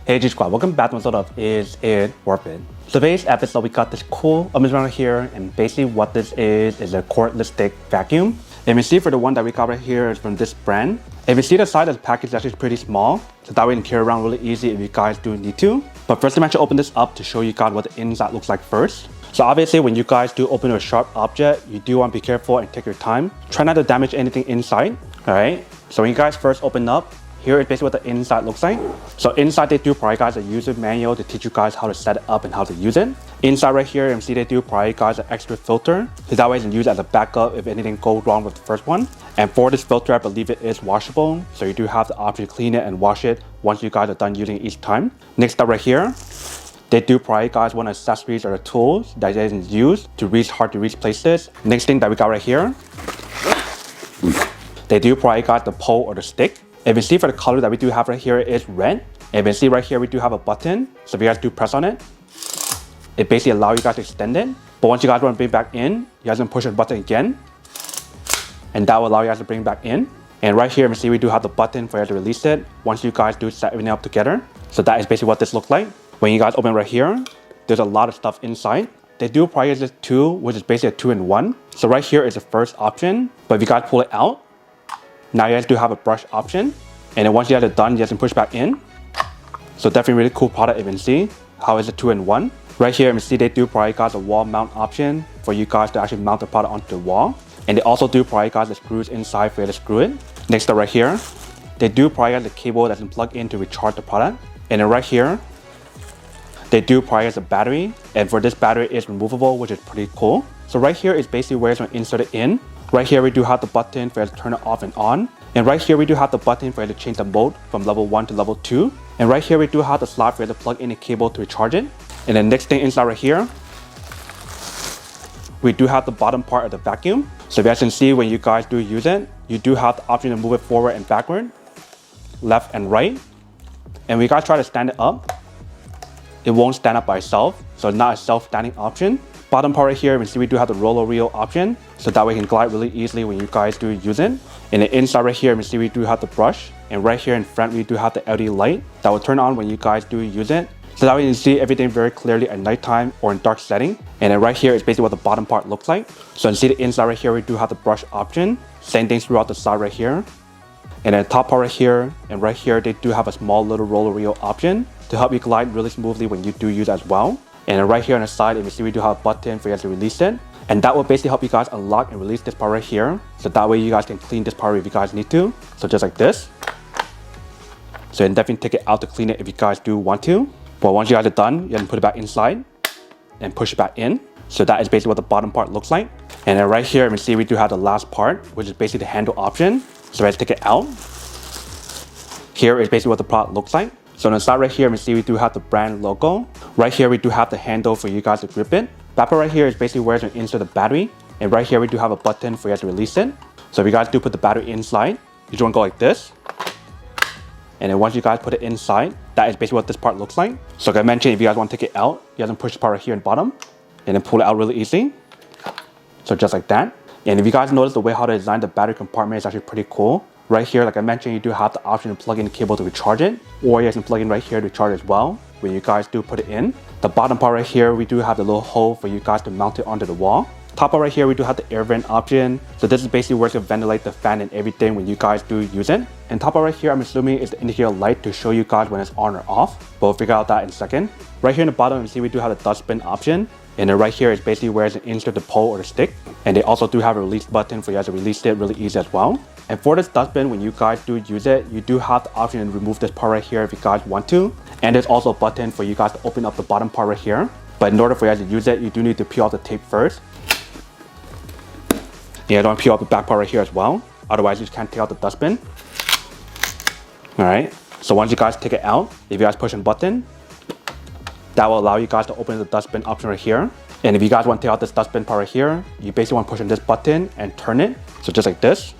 Hey G Squad, welcome back to episode of Is It Worth It? So today's episode we got this cool image right here, and basically what this is a cordless stick vacuum. And you see for the one that we got right here is from this brand. If you see the side of the package is actually pretty small, so that way you can carry around really easy if you guys do need to. But first I'm actually open this up to show you guys what the inside looks like first. So obviously when you guys do open a sharp object, you do want to be careful and take your time. Try not to damage anything inside, alright? So when you guys first open up, here is basically what the inside looks like. So inside they do provide guys a user manual to teach you guys how to set it up and how to use it. Inside right here, you see they do provide guys an extra filter, so that way you can use it as a backup if anything goes wrong with the first one. And for this filter, I believe it is washable, so you do have the option to clean it and wash it once you guys are done using it each time. Next up right here, they do provide guys one accessories or the tools that you can use to reach hard to reach places. Next thing that we got right here, they do provide guys the pole or the stick. If you see for the color that we do have right here is red. If you see right here we do have a button, so if you guys do press on it, it basically allows you guys to extend it. But once you guys want to bring it back in, you guys can push the button again, and that will allow you guys to bring it back in. And right here, you see we do have the button for you to release it once you guys do set everything up together. So that is basically what this looks like. When you guys open right here, there's a lot of stuff inside. They do price this 2, which is basically a 2-in-1. So right here is the first option, but if you guys pull it out, now you guys do have a brush option, and then once you guys are done, you guys can push back in. So definitely really cool product. You can see how it's a 2-in-1. Right here, you can see they do provide guys a wall mount option for you guys to actually mount the product onto the wall. And they also do provide guys the screws inside for you to screw it. Next up right here, they do provide the cable that can plug in to recharge the product. And then right here, they do provide a battery, and for this battery is removable, which is pretty cool. So right here is basically where it's going to insert it in. Right here we do have the button for you to turn it off and on. And right here we do have the button for you to change the mode from level 1 to level 2. And right here we do have the slot for you to plug in a cable to recharge it. And then next thing inside right here, we do have the bottom part of the vacuum. So if you guys can see when you guys do use it, you do have the option to move it forward and backward, left and right. And when you guys try to stand it up, it won't stand up by itself. So it's not a self-standing option. Bottom part right here, you can see we do have the roller wheel option, so that way you can glide really easily when you guys do use it. And the inside right here, you can see we do have the brush, and right here in front we do have the LED light that will turn on when you guys do use it. So that way you can see everything very clearly at nighttime or in dark setting. And then right here is basically what the bottom part looks like. So you can see the inside right here, we do have the brush option. Same thing throughout the side right here. And then the top part right here and right here, they do have a small little roller wheel option to help you glide really smoothly when you do use as well. And then right here on the side, if you see we do have a button for you guys to release it. And that will basically help you guys unlock and release this part right here. So that way you guys can clean this part if you guys need to. So just like this. So you can definitely take it out to clean it if you guys do want to. But once you guys are done, you can put it back inside and push it back in. So that is basically what the bottom part looks like. And then right here, you can see we do have the last part, which is basically the handle option. So let's take it out. Here is basically what the product looks like. So on the side right here, you can see we do have the brand logo. Right here, we do have the handle for you guys to grip it. Back part right here is basically where to insert the battery. And right here, we do have a button for you guys to release it. So if you guys do put the battery inside, you just want to go like this. And then once you guys put it inside, that is basically what this part looks like. So like I mentioned, if you guys want to take it out, you guys can push the part right here in the bottom and then pull it out really easy. So just like that. And if you guys notice the way how to design the battery compartment is actually pretty cool. Right here, like I mentioned, you do have the option to plug in the cable to recharge it, or you guys can plug in right here to charge as well when you guys do put it in. The bottom part right here, we do have the little hole for you guys to mount it onto the wall. Top part right here, we do have the air vent option. So this is basically where to ventilate the fan and everything when you guys do use it. And top part right here, I'm assuming is the indicator light to show you guys when it's on or off. But we'll figure out that in a second. Right here in the bottom, you see we do have the dustbin option. And then right here is basically where to insert the pole or the stick. And they also do have a release button for you guys to release it really easy as well. And for this dustbin, when you guys do use it, you do have the option to remove this part right here if you guys want to. And there's also a button for you guys to open up the bottom part right here. But in order for you guys to use it, you do need to peel off the tape first. Yeah, don't peel off the back part right here as well. Otherwise, you just can't take out the dustbin. Alright, so once you guys take it out, if you guys push the button, that will allow you guys to open the dustbin option right here. And if you guys want to take out this dustbin part right here, you basically want to push on this button and turn it. So just like this.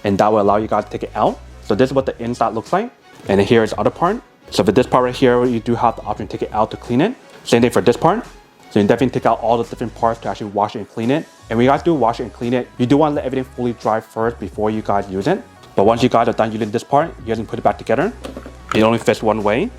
And that will allow you guys to take it out. So this is what the inside looks like. And then here is the other part. So for this part right here, you do have the option to take it out to clean it. Same thing for this part. So you can definitely take out all the different parts to actually wash it and clean it. And when you guys do wash it and clean it, you do want to let everything fully dry first before you guys use it. But once you guys are done using this part, you guys can put it back together. It only fits one way,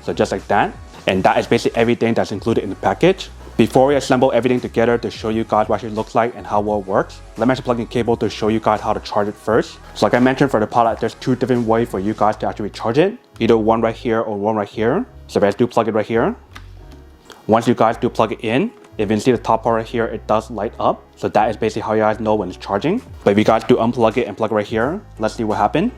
so just like that. And that is basically everything that's included in the package. Before we assemble everything together to show you guys what it looks like and how well it works, let me actually plug in cable to show you guys how to charge it first. So like I mentioned for the product, there's two different ways for you guys to actually charge it. Either one right here or one right here. So if I do plug it right here, once you guys do plug it in, if you can see the top part right here, it does light up. So that is basically how you guys know when it's charging. But if you guys do unplug it and plug it right here, let's see what happened.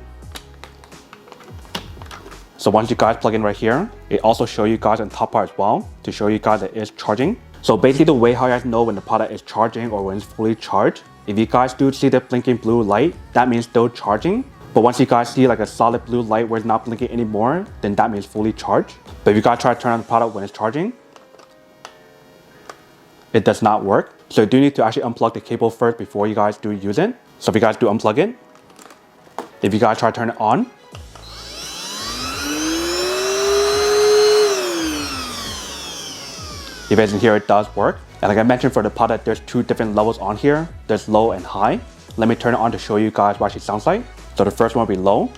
So once you guys plug in right here, it also shows you guys on the top part as well to show you guys that it is charging. So basically the way how you guys know when the product is charging or when it's fully charged, if you guys do see the blinking blue light, that means still charging. But once you guys see like a solid blue light where it's not blinking anymore, then that means fully charged. But if you guys try to turn on the product when it's charging, it does not work. So you do need to actually unplug the cable first before you guys do use it. So if you guys do unplug it, if you guys try to turn it on, if as in here, it does work. And like I mentioned for the product, there's two different levels on here. There's low and high. Let me turn it on to show you guys what it sounds like. So the first one will be low.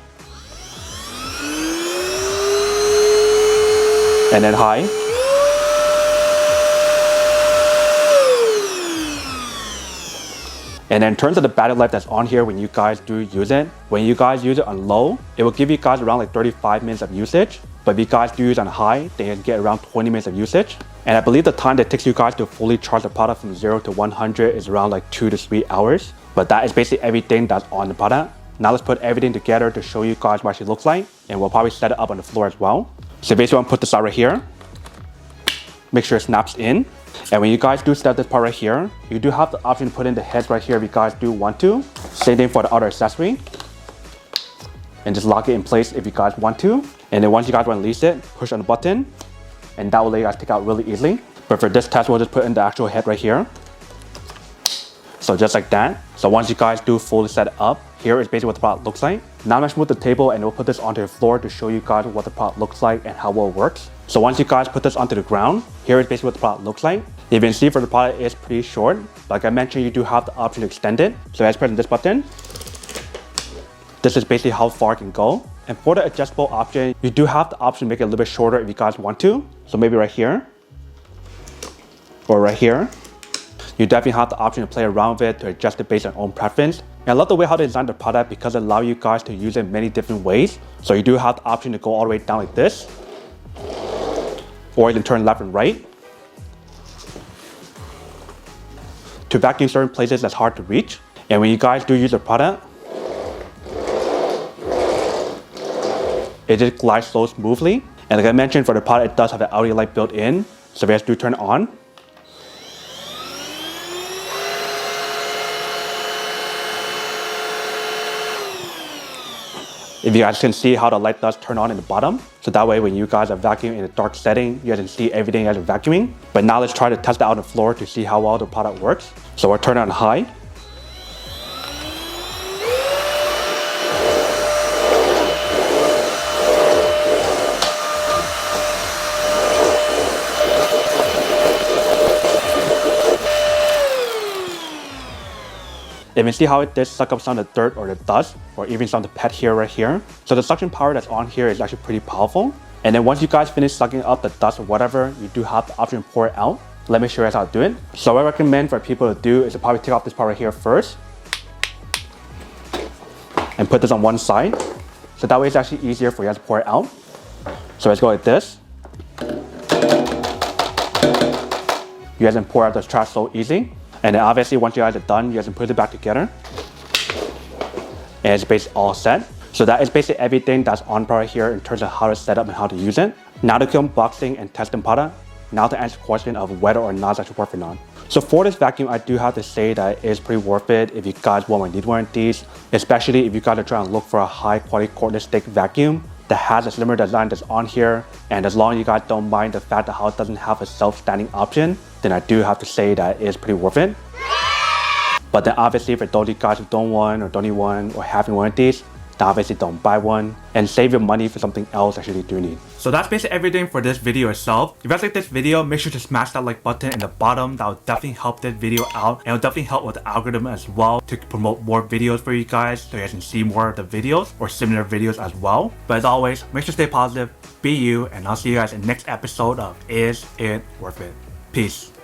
And then high. And then in terms of the battery life that's on here when you guys do use it, when you guys use it on low, it will give you guys around like 35 minutes of usage. But if you guys do use it on high, then you can get around 20 minutes of usage. And I believe the time that it takes you guys to fully charge the product from 0 to 100 is around like 2 to 3 hours. But that is basically everything that's on the product. Now let's put everything together to show you guys what it looks like. And we'll probably set it up on the floor as well. So basically I'm gonna put this out right here. Make sure it snaps in. And when you guys do set this part right here, you do have the option to put in the heads right here if you guys do want to. Same thing for the other accessory. And just lock it in place if you guys want to. And then once you guys want to release it, push on the button. And that will let you guys take out really easily. But for this test, we'll just put in the actual head right here. So just like that. So once you guys do fully set it up, here is basically what the product looks like. Now I'm going to move the table and we'll put this onto the floor to show you guys what the product looks like and how well it works. So once you guys put this onto the ground, here is basically what the product looks like. You can see for the product is pretty short. Like I mentioned, you do have the option to extend it. So as pressing this button, this is basically how far it can go. And for the adjustable option, you do have the option to make it a little bit shorter if you guys want to. So maybe right here or right here. You definitely have the option to play around with it to adjust it based on your own preference. And I love the way how they designed the product because it allows you guys to use it in many different ways. So you do have the option to go all the way down like this, or you can turn left and right. To vacuum certain places that's hard to reach. And when you guys do use the product, it just glides so smoothly. And like I mentioned, for the product, it does have an LED light built in. So if you guys do turn it on, if you guys can see how the light does turn on in the bottom. So that way when you guys are vacuuming in a dark setting, you guys can see everything as you're vacuuming. But now let's try to test it out on the floor to see how well the product works. So we'll turn it on high. You can see how it does suck up some of the dirt or the dust or even some of the pet hair right here. So the suction power that's on here is actually pretty powerful. And then once you guys finish sucking up the dust or whatever, you do have the option to pour it out. Let me show you guys how to do it. So what I recommend for people to do is to probably take off this part right here first and put this on one side. So that way it's actually easier for you guys to pour it out. So let's go like this. You guys can pour out the trash so easy. And then obviously once you guys are done, you guys can put it back together. And it's basically all set. So that is basically everything that's on right here in terms of how to set up and how to use it. Now to keep unboxing and testing product. Now to answer the question of whether or not it's actually worth it or not. So for this vacuum, I do have to say that it is pretty worth it if you guys want or need one of these. Especially if you guys are trying to look for a high quality cordless stick vacuum that has a slimmer design that's on here. And as long as you guys don't mind the fact that how it doesn't have a self-standing option, then I do have to say that it is pretty worth it. But then obviously for those of you guys who don't want or don't need one or having one of these, then obviously don't buy one and save your money for something else that you do need. So that's basically everything for this video itself. If you guys like this video, make sure to smash that like button in the bottom. That will definitely help this video out, and it will definitely help with the algorithm as well to promote more videos for you guys so you guys can see more of the videos or similar videos as well. But as always, make sure to stay positive, be you, and I'll see you guys in the next episode of Is It Worth It? Peace.